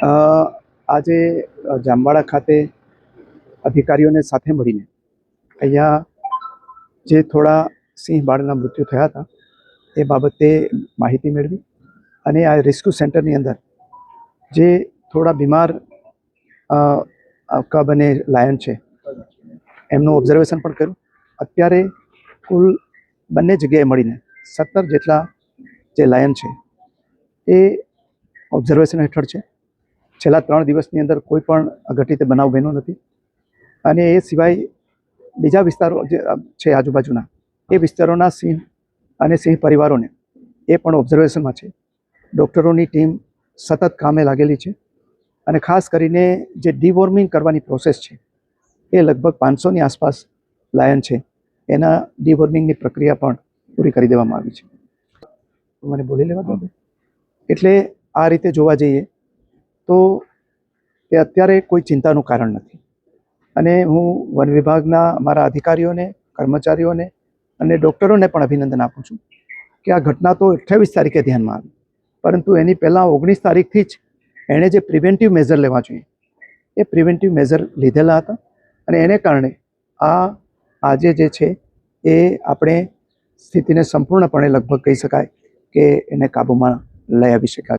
આજે જામવાડા ખાતે અધિકારીઓને સાથે મળીને અહીંયા જે થોડા સિંહ બાળના મૃત્યુ થયા હતા એ બાબતે માહિતી મેળવી અને આ રેસ્ક્યુ સેન્ટરની અંદર જે થોડા બીમાર કબ અને લાયન છે એમનું ઓબ્ઝર્વેશન પણ કર્યું. અત્યારે કુલ બંને જગ્યાએ મળીને 17 જેટલા જે લાયન છે એ ઓબ્ઝર્વેશન હેઠળ છે. છેલ્લા 3 દિવસની અંદર કોઈ પણ અઘટિત બનાવ બન્યો નથી અને એ સિવાય બીજા વિસ્તારો જે છે આજુબાજુના એ વિસ્તારોના સિંહ અને સિંહ પરિવારોને એ પણ ઓબ્ઝર્વેશનમાં છે. ડૉક્ટરોની ટીમ સતત કામે લાગેલી છે અને ખાસ કરીને જે ડિવોર્મિંગ કરવાની પ્રોસેસ છે એ લગભગ 500ની આસપાસ લાયન છે, એના ડિવોર્મિંગની પ્રક્રિયા પણ પૂરી કરી દેવામાં આવી છે. મને બોલી લેવા દો. એટલે આ રીતે જોવા જઈએ તો એ અત્યારે કોઈ ચિંતાનું કારણ નથી અને હું વન વિભાગના મારા અધિકારીઓને, કર્મચારીઓને અને ડૉક્ટરોને પણ અભિનંદન આપું છું કે આ ઘટના તો 28 તારીખે ધ્યાનમાં આવી, પરંતુ એની પહેલાં 19 તારીખથી જ એણે જે પ્રિવેન્ટિવ મેઝર લેવા જોઈએ એ પ્રિવેન્ટિવ મેઝર લીધેલા હતા અને એને કારણે આજે જે છે એ આપણે સ્થિતિને સંપૂર્ણપણે લગભગ કહી શકાય કે એને કાબૂમાં લઈ આવી શક્યા.